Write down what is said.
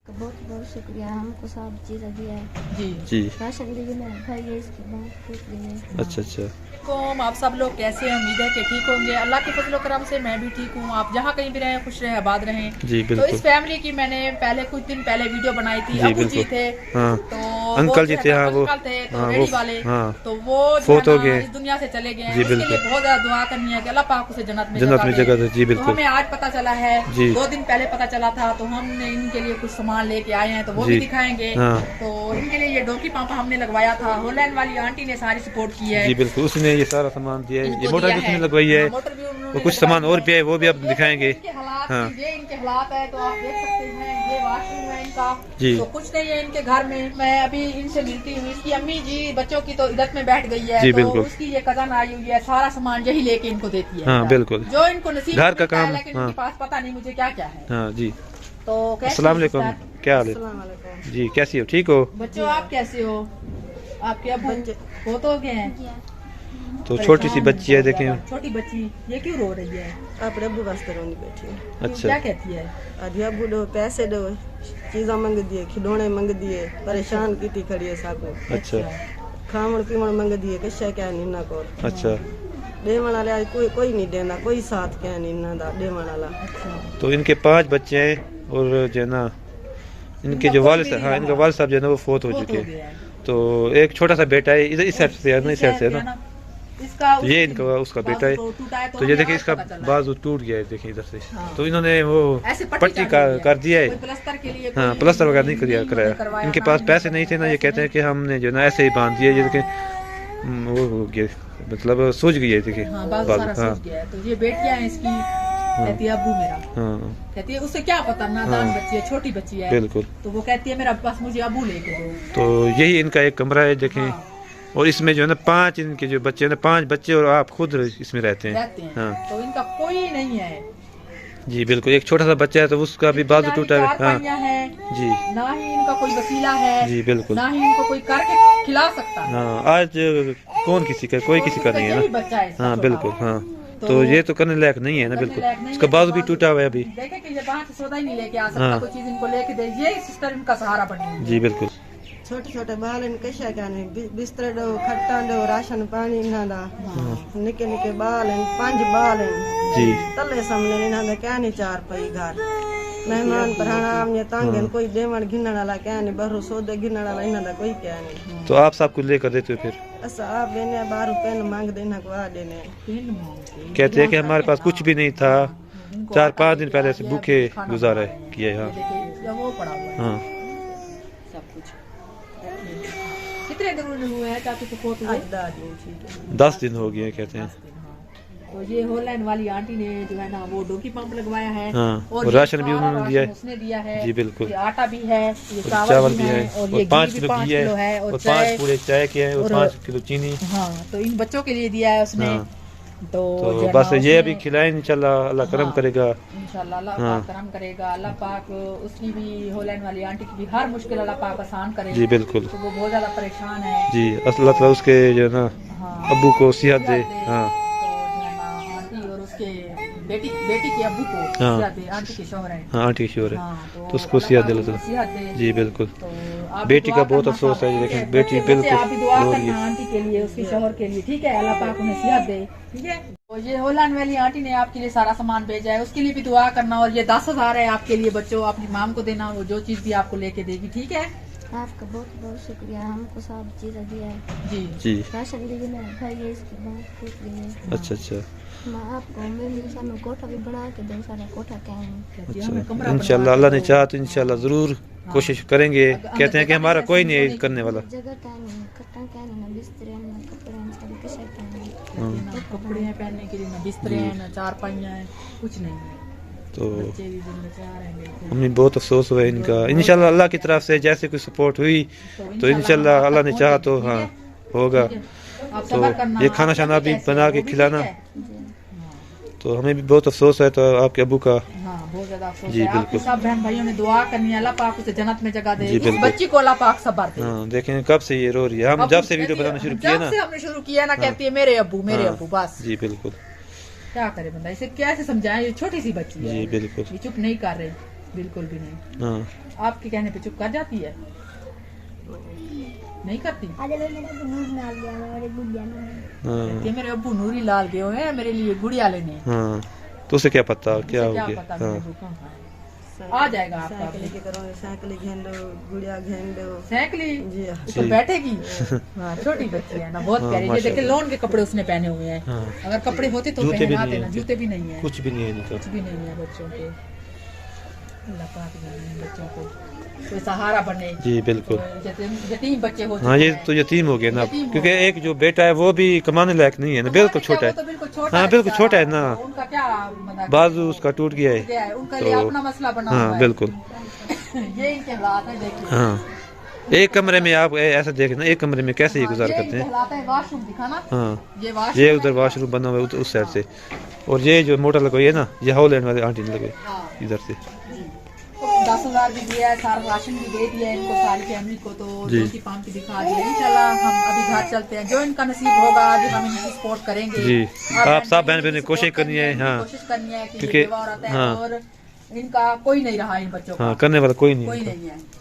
बहुत बहुत शुक्रिया, हमको सब चीज़ दिया है जी जी। राशन भी मेरा भाई है, इसकी बहुत शुक्रिया है। अच्छा अच्छा। आप सब लोग कैसे हैं? उम्मीद है कि ठीक होंगे। अल्लाह के फजल करम से मैं भी ठीक हूँ। आप जहाँ कहीं भी रहें खुश रहें, आबाद रहें। जी तो बिल्कुल। इस फैमिली की मैंने पहले कुछ दिन पहले वीडियो बनाई थी। जी अबू जी बिल्कुल। थे, हाँ तो अंकल जी थे, हाँ वो अंकल थे तो हाँ रेडी वो वाले, हाँ तो वो फोत हो गए इस दुनिया से चले गए हैं। जी उसके बिल्कुल। लिए बहुत ज्यादा दुआ करनी है कि अल्लाह पाक उसे जन्नत में जन्नत में जगह जगह दे। दे। जी तो बिल्कुल। हमें आज पता चला है, जी। 2 दिन पहले पता चला था, तो हमने इनके लिए कुछ सामान लेके आए हैं, तो वो जी। भी दिखाएंगे। हाँ। तो इनके लिए ये डोकी पंप हमने लगवाया था। हॉलैंड वाली आंटी ने सारी सपोर्ट की है। जी बिल्कुल, उसने ये सारा सामान दिया है, ये इनको मोटर दिया भी उसने है। लगवाई है, हाँ, मोटर भी उन्होंने और कुछ लगवाई सामान और भी है, वो भी अब ये दिखाएंगे। इनके हालात, हाँ। ये इनके हालात है, तो आप देख सकते हैं। ये वाशरूम है इनका, जी। तो कुछ नहीं है इनके घर में। मैं अभी इनसे मिलती हूँ। इसकी अम्मी जी बच्चों की तो इधर में बैठ गई है, जी तो बिल्कुल। उसकी ये कजन आई हुई है, सारा सामान यही लेके इनको देती है। हाँ इधर। बिल्कुल। जो इनको नसीब घर का मिलता है, काम, लेकिन हाँ। इनके पास पता नहीं मुझे क्या क्या है। हाँ जी। तो कैसी अस्सलाम हो वालेकुम, सिस्टर? क्या हाल है? अस्सलाम वालेकुम। जी कैसी हो, ठीक हो? बच्चों आप कैसे हो? आपके अब्बू बहुत हो गए हैं? तो छोटी सी बच्ची है, देखें। छोटी बच्ची ये क्यों रो रही है? ਆਪਣੇ ਅੱਬੂ ਵਾਸਤੇ ਰੋਂਦੀ ਬੈਠੀ ਹਾਂ। अच्छा क्या कहती है? ਆਦੀ ਅੱਬੂ ਦੋ ਪੈਸੇ ਦੋ, ਚੀਜ਼ਾਂ ਮੰਗਦੀ ਹੈ, ਖਿਡੌਣੇ ਮੰਗਦੀ ਹੈ, ਪਰੇਸ਼ਾਨ ਕੀਤੀ ਖੜੀ ਹੈ ਸਾਕੋ। अच्छा ਖਾਵਣ ਪੀਵਣ ਮੰਗਦੀ ਹੈ, ਕਿਛਾ ਕਹਿ ਨਹੀਂ ਨਾ ਕੋਲ। अच्छा। ਦੇਵਣ ਵਾਲਾ ਕੋਈ ਨਹੀਂ ਦੇਣਾ, ਕੋਈ ਸਾਥ ਕਹਿ ਨਹੀਂ ਇਹਨਾਂ ਦਾ ਦੇਵਣ वाला। तो इनके 5 बच्चे हैं, और जो है ना इनके जो वालिद, हाँ इनका वालिद साहब जो है ना वो फोत हो चुके हैं। तो एक छोटा सा बेटा है, इधर इस साइड से है ना, इस साइड से है ना, इसका तो ये इनका उसका बेटा है। तो ये देखिए इसका बाजू टूट गया है, देखिए इधर से। हाँ। तो इन्होंने वो ऐसे पट्टी कर दिया है। प्लास्टर के लिए हाँ प्लास्टर वगैरह नहीं कराया। इनके पास पैसे नहीं थे ना, ये कहते हैं कि हमने जो है ना ऐसे ही बांध दिया, ये देखिए वो हो गया, मतलब सूज गई है, देखिए हाँ, बाजू बाजू। सारा हाँ सूज गया है। तो ये बेटियां हैं इसकी, कहती है अब्बू मेरा, हाँ कहती है उसे क्या पता, नादान हाँ। बच्ची है, छोटी बच्ची है। बिल्कुल। तो वो कहती है मेरा पास मुझे अब्बू लेके दो। तो यही इनका एक कमरा है, देखें। हाँ। और इसमें जो है ना 5 इनके जो बच्चे हैं ना, 5 बच्चे और आप खुद इसमें रहते हैं। रहते हैं। हाँ तो इनका कोई नहीं है। जी बिल्कुल। एक छोटा सा बच्चा है, तो उसका भी बाजू टूटा है। हाँ है, जी ना ही इनका कोई वसीला है, जी बिल्कुल। ना ही इनको कोई करके खिला सकता है। हाँ आज कौन किसी का, कोई किसी का नहीं है यही ना। बच्चा है इसका हाँ छोटा। बिल्कुल। हाँ तो तो ये तो करने लायक नहीं है ना, करने बिल्कुल। लायक नहीं इसका है, बाजू तो भी टूटा हुआ है अभी। देखे कि ये बाहर से सौदा ही नहीं लेके आ सकता, हाँ। कोई चीज इनको लेके दे। ये सिस्टर इनका सहारा बनी हुई है। जी बिल्कुल। ਛੋਟੇ ਛੋਟੇ ਬਾਲ ਨੇ ਕਿਛਾ ਕਹਿ ਨਹੀਂ, ਬਿਸਤਰੇ ਦੋ, ਖੱਟਾਂ ਦੋ, ਰਾਸ਼ਨ ਪਾਣੀ ਇਹਨਾਂ ਦਾ। ਨਿੱਕੇ ਨਿੱਕੇ ਬਾਲ ਨੇ, 5 ਬਾਲ ਨੇ। जी ਤੱਲੇ ਸਾਹਮਣੇ ਇਹਨਾਂ ਦੇ ਕਹਿ ਨਹੀਂ 4 ਪਈ ਘਰ। ਮਹਿਮਾਨ ਪਰਾਣਾ ਆਮਨੇ ਤੰਗ ਨੇ, ਕੋਈ ਦੇਵਣ ਗਿਣਨ ਵਾਲਾ ਕਹਿ ਨਹੀਂ, ਬਹਰੋਂ ਸੌਦੇ ਗਿਣਨ ਵਾਲਾ ਇਹਨਾਂ ਦਾ ਕੋਈ ਕਹਿ ਨਹੀਂ। तो आप सब कुछ लेकर देते हो फिर? ਅਸਾਂ ਆਪ ਦੇਨੇ 12 ਪੈਨ ਮੰਗਦੇ ਇਹਨਾਂ ਕੋ ਆ ਦੇਨੇ। पिन मांगते हैं। कहते हैं कि हमारे पास कुछ भी नहीं था, इनको 4-5 दिन पहले से भूखे खाना गुजारा बनाया किया है। ये हाँ देखिए, वो पड़ा हुआ है हाँ सब कुछ। कितने दिन हुए हैं चाचू को फोत हुए? ਅੱਜ ਦਾ ਦਿਨ ਠੀਕ ਹੈ। 10 दिन हो गए हैं, कहते हैं। तो ये हॉलैंड वाली आंटी ने जो है ना वो डोकी पंप लगवाया है। हाँ, और ये राशन भी सारा उन्होंने राशन दिया है। उसने दिया है। जी बिल्कुल। ये आटा भी है, ये और चावल भी है, और और ये 5 घी भी किलो 5 घी किलो है, है, और और 5 चाय। पूरे चाय के हैं, और और 5 किलो चीनी। हाँ, तो इन बच्चों के लिए दिया है उसने। हाँ। तो जो तो है बस ना ये उसने- अभी खिलाए इंशाल्लाह, अल्लाह करम हाँ। करेगा। इंशाल्लाह अल्लाह हाँ। पाक करम करेगा। अल्लाह पाक उसकी भी, हॉलैंड वाली आंटी की भी हर मुश्किल अल्लाह पाक आसान करे। जी बिल्कुल। तो वो बहुत ज्यादा परेशान है। जी अल्लाह ताला उसके जो है ना हाँ। अब्बू को सेहत दे। हाँ तो जो है ना आंटी और उसके बेटी के अब्बू को हाँ। सेहत दे। आंटी के शौहर हैं। हाँ आंटी श्योर है। हाँ, तो उसको अल्लाह सेहत पाक दे उनको अल्लाह ताला। सेहत दे। जी बिल्कुल। तो आप भी बेटी दुआ का बहुत करना अफसोस है, साहब, देखें, ठीक है? बेटी बच्चे बिल्कुल आप भी दुआ रो रही करना है। आंटी के लिए, उसके शौहर के लिए, ठीक है? अल्लाह पाक उन्हें सेहत दे, ठीक है? और ये हॉलैंड वाली आंटी ने आपके लिए सारा सामान भेजा है, उसके लिए भी दुआ करना। और ये 10,000 है आपके लिए बच्चों, अपनी माम को देना, वो जो चीज भी आपको लेके देगी, ठीक है? आपका बहुत बहुत शुक्रिया, हमको सब चीज़ दिया है। जी जी राशन भी मेरा भाई है, इसकी बहुत शुक्रिया है। अच्छा अच्छा मैं आपको मेरे सामने कोठा भी बना के दूँ, सारा कोठा क्या है। कहती है, हमें अच्छा। कमरा इंशाल्लाह बनवा अल्लाह के ने दो। चाहा तो इंशाल्लाह जरूर कोशिश करेंगे। कहते हैं कि हमारा कोई नहीं है करने वाला। जगह क्या नहीं, कट्टा क्या नहीं, ना बिस्तर है, ना कपड़े हैं, सारे किसा क्या नहीं। कहती है, ना कपड़े हैं पहनने के लिए, ना बिस्तरे हैं, ना चारपाइयाँ हैं, कुछ नहीं है। तो बच्चे भी दिन में तैयार हैं बिल्कुल। हमें बहुत अफसोस हुआ है इनका। इंशाल्लाह अल्लाह की तरफ से जैसे कोई सपोर्ट हुई तो इंशाल्लाह अल्लाह ने चाहा तो हाँ होगा। आप तो सब्र करना, ये खाना आप शाना भी कैसे बना हो, के वो भी खिलाना। ठीक है? तो हमें भी बहुत अफसोस है तो आपके अबू का। हाँ, बहुत ज्यादा अफसोस जी, है। आपके बिल्कुल। सब बहन भाइयों ने दुआ करनी है, अल्लाह पाक उसे जन्नत में जगह दे। जी, इस बिल्कुल। बच्ची को अल्लाह पाक सब्र दे। हाँ देखें कब से ये रो रही है। हम अब जब से कहती वीडियो है, बनाना शुरू किया जब ना। से हमने शुरू किया ना, कहती है मेरे अब्बू, मेरे हाँ। अब्बू, बस। जी बिल्कुल। क्या करे बंदा, इसे कैसे समझाए? ये छोटी सी बच्ची है, जी बिल्कुल। ये चुप नहीं कर रही, बिल्कुल भी नहीं। हाँ आपके कहने पे चुप कर जाती है? नहीं करती? हाँ कि मेरे अब्बू नूरी लाल गए हुए हैं मेरे लिए गुड़िया लेने। हाँ तो उसे क्या पता क्या हो क्या गया। पता हाँ मेरे को कहाँ है। आ जाएगा आपका साइकिल के करो, साइकिल घेंडो, गुड़िया घेंडो। साइकिली जी हाँ। तो बैठेगी। हाँ छोटी बच्ची है ना, बहुत हाँ, प्यारी। ये माशाल्लाह। देखे लोन के कपड़े उसने पहने हुए हैं। हाँ। अगर कपड़े होते तो जूते भी पहनाते नहीं ना, हैं। जूते भी नहीं है, कुछ भी नहीं है इनका। कुछ भी नहीं है बच्चों के। अल्लाह पाक जाने इन बच्चों को कोई सहारा बने। जी बिल्कुल। तो यतीम बच्चे हो हाँ ये चुके तो हैं। यतीम हो गया ना, यतीम हो क्योंकि गए। एक जो बेटा है वो भी कमाने लायक नहीं है ना, बिल्कुल छोटा वो है। तो बिल्कुल छोटा हाँ है बिल्कुल छोटा है बेचारा। ना, उनका क्या मतलब बाजू उसका टूट गया है। गया है, उनका लिए तो- अपना मसला बना हाँ हुआ है। बिल्कुल। ये इनके हालात है देखिए। हाँ एक कमरे में आप ऐसा देखें ना, एक कमरे में कैसे ये हाँ, गुजार ये करते हैं। इनके हालात है। वॉशरूम दिखाना। हाँ ये वॉशरूम ये है उधर इनका। वॉशरूम बना हुआ है उस साइड से, और ये जो मोटर लगवाई है ना, ये हॉलैंड वाले आंटी ने लगाई हाँ इधर से। 10,000 भी दिया है, सारा राशन भी दे दिया है इनको, सारी फैमिली को। तो जी। जो की पाम की दिखा दिया। इंशाल्लाह हम अभी घर चलते हैं, जो इनका नसीब होगा आगे हम इनकी सपोर्ट करेंगे। जी। और आप सब बहन बहन की कोशिश support करनी है। इनकी हाँ कोशिश करनी है कि क्योंकि- ये बेवा औरत है हाँ। और इनका कोई नहीं रहा इन बच्चों हाँ का, करने वाला कोई नहीं कोई है। नहीं है।